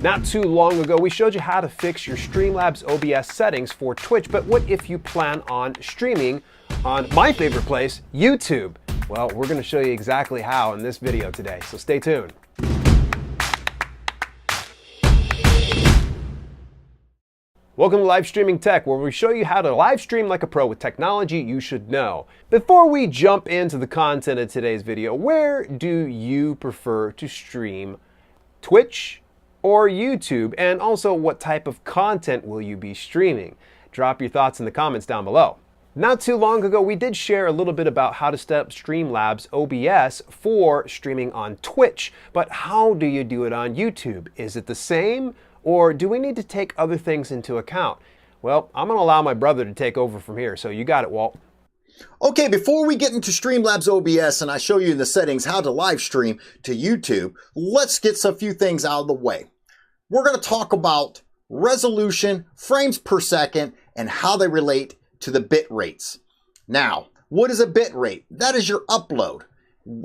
Not too long ago, we showed you how to fix your Streamlabs OBS settings for Twitch, but what if you plan on streaming on my favorite place, YouTube? Well, we're going to show you exactly how in this video today, so stay tuned. Welcome to Live Streaming Tech, where we show you how to live stream like a pro with technology you should know. Before we jump into the content of today's video, where do you prefer to stream? Twitch or YouTube? And also, what type of content will you be streaming? Drop your thoughts in the comments down below. Not too long ago, we did share a little bit about how to set up Streamlabs OBS for streaming on Twitch, but how do you do it on YouTube? Is it the same, or do we need to take other things into account? Well, I'm going to allow my brother to take over from here, so you got it, Walt. Okay, before we get into Streamlabs OBS and I show you in the settings how to live stream to YouTube, let's get a few things out of the way. We're going to talk about resolution, frames per second, and how they relate to the bit rates. Now, what is a bit rate? That is your upload.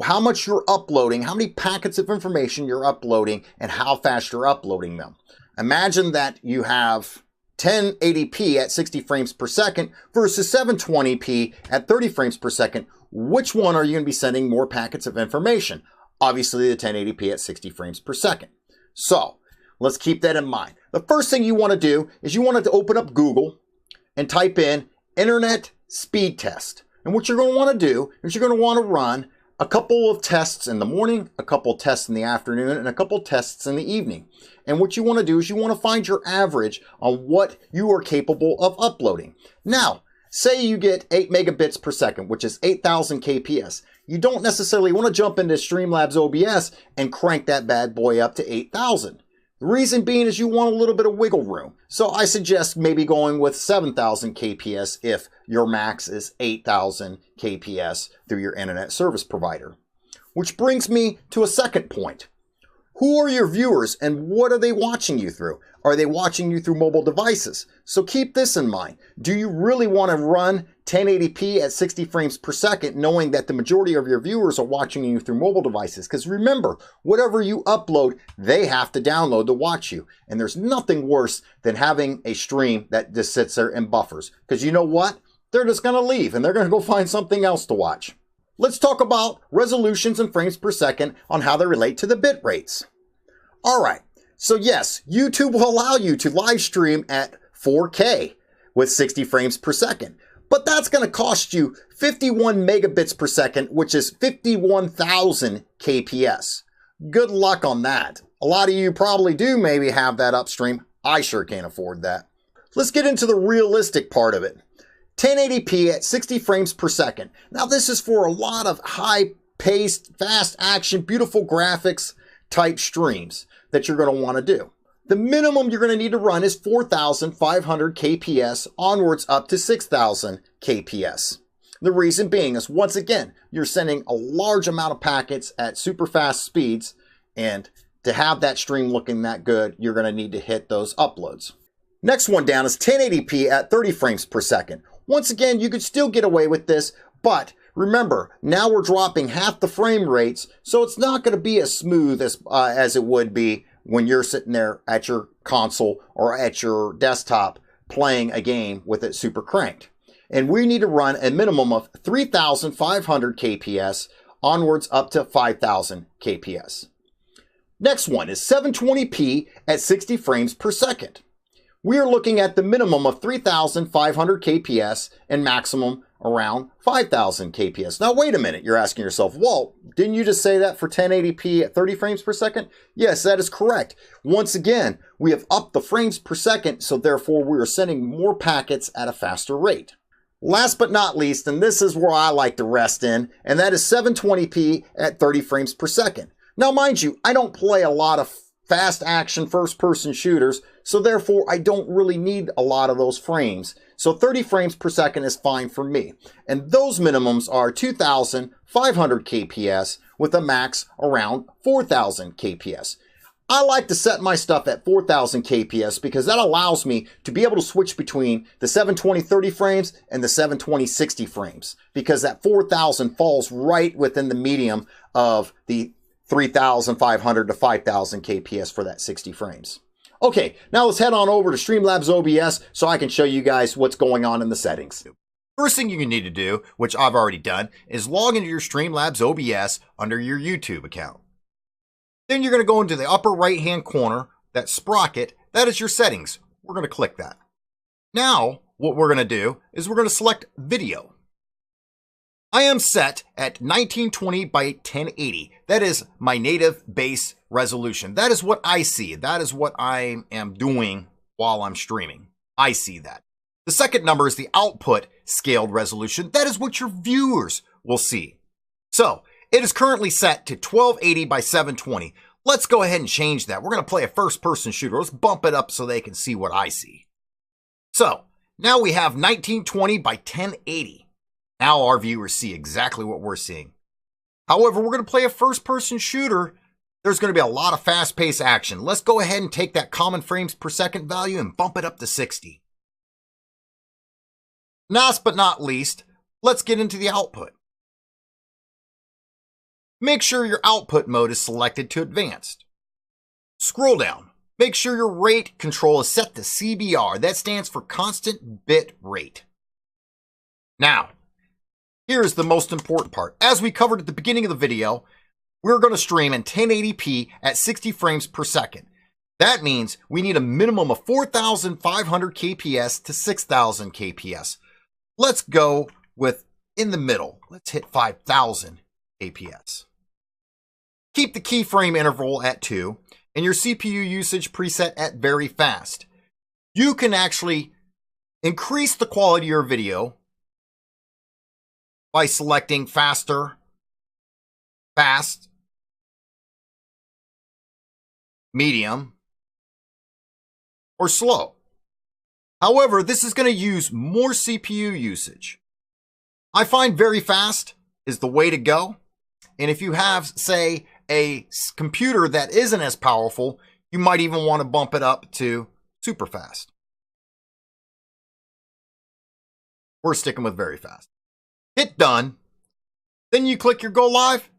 How much you're uploading, how many packets of information you're uploading, and how fast you're uploading them. Imagine that you have 1080p at 60 frames per second versus 720p at 30 frames per second. Which one are you going to be sending more packets of information? Obviously the 1080p at 60 frames per second. So let's keep that in mind. The first thing you want to do is you want to open up Google and type in internet speed test. And what you're going to want to do is you're going to want to run a couple of tests in the morning, a couple of tests in the afternoon, and a couple of tests in the evening. And what you want to do is you want to find your average on what you are capable of uploading. Now, say you get 8 megabits per second, which is 8,000 kps. You don't necessarily want to jump into Streamlabs OBS and crank that bad boy up to 8,000. The reason being is you want a little bit of wiggle room. So I suggest maybe going with 7,000 kps if your max is 8,000 kps through your internet service provider. Which brings me to a second point. Who are your viewers and what are they watching you through? Are they watching you through mobile devices? So keep this in mind. Do you really want to run 1080p at 60 frames per second knowing that the majority of your viewers are watching you through mobile devices? Because remember, whatever you upload, they have to download to watch you. And there's nothing worse than having a stream that just sits there and buffers. Because you know what? They're just going to leave and they're going to go find something else to watch. Let's talk about resolutions and frames per second on how they relate to the bit rates. All right, so yes, YouTube will allow you to live stream at 4K with 60 frames per second, but that's going to cost you 51 megabits per second, which is 51,000 kps. Good luck on that. A lot of you probably do maybe have that upstream. I sure can't afford that. Let's get into the realistic part of it. 1080p at 60 frames per second. Now this is for a lot of high-paced, fast action, beautiful graphics type streams that you're going to want to do. The minimum you're going to need to run is 4,500 kps onwards up to 6,000 kps. The reason being is, once again, you're sending a large amount of packets at super fast speeds, and to have that stream looking that good, you're going to need to hit those uploads. Next one down is 1080p at 30 frames per second. Once again, you could still get away with this, but remember, now we're dropping half the frame rates, so it's not going to be as smooth as it would be when you're sitting there at your console or at your desktop playing a game with it super cranked. And we need to run a minimum of 3,500 kps onwards up to 5,000 kps. Next one is 720p at 60 frames per second. We are looking at the minimum of 3,500 kps and maximum around 5,000 kps. Now wait a minute, you're asking yourself, Walt, didn't you just say that for 1080p at 30 frames per second? Yes, that is correct. Once again, we have upped the frames per second, so therefore we are sending more packets at a faster rate. Last but not least, and this is where I like to rest in, and that is 720p at 30 frames per second. Now mind you, I don't play a lot of fast action first-person shooters, so therefore I don't really need a lot of those frames. So 30 frames per second is fine for me. And those minimums are 2,500 kps with a max around 4,000 kps. I like to set my stuff at 4,000 kps because that allows me to be able to switch between the 720 30 frames and the 720 60 frames, because that 4,000 falls right within the medium of the 3,500 to 5,000 kps for that 60 frames. Okay, now let's head on over to Streamlabs OBS so I can show you guys what's going on in the settings. First thing you need to do, which I've already done, is log into your Streamlabs OBS under your YouTube account. Then you're going to go into the upper right-hand corner, that sprocket, that is your settings. We're going to click that. Now, what we're going to do is we're going to select video. I am set at 1920 by 1080. That is my native base resolution. That is what I see. That is what I am doing while I'm streaming. I see that. The second number is the output scaled resolution. That is what your viewers will see. So it is currently set to 1280 by 720. Let's go ahead and change that. We're going to play a first-person shooter. Let's bump it up so they can see what I see. So now we have 1920 by 1080. Now our viewers see exactly what we're seeing. However, we're going to play a first-person shooter. There's going to be a lot of fast-paced action. Let's go ahead and take that common frames per second value and bump it up to 60. Last but not least, let's get into the output. Make sure your output mode is selected to advanced. Scroll down. Make sure your rate control is set to CBR. That stands for constant bit rate. Now, here's the most important part. As we covered at the beginning of the video, we're going to stream in 1080p at 60 frames per second. That means we need a minimum of 4,500 kps to 6,000 kps. Let's go with in the middle. Let's hit 5,000 kps. Keep the keyframe interval at 2 and your CPU usage preset at very fast. You can actually increase the quality of your video by selecting faster, fast, medium, or slow. However, this is going to use more CPU usage. I find very fast is the way to go. And if you have, say, a computer that isn't as powerful, you might even want to bump it up to super fast. We're sticking with very fast. Hit done. Then you click your go live.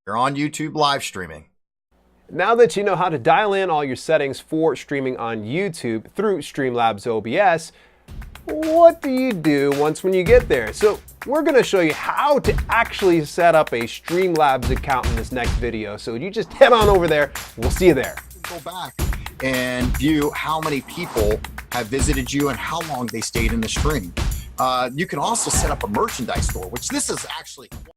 You're on YouTube live streaming. Now that you know how to dial in all your settings for streaming on YouTube through Streamlabs OBS, what do you do when you get there? So we're going to show you how to actually set up a Streamlabs account in this next video. So you just head on over there. We'll see you there. Go back and view how many people have visited you and how long they stayed in the stream. You can also set up a merchandise store, which this is actually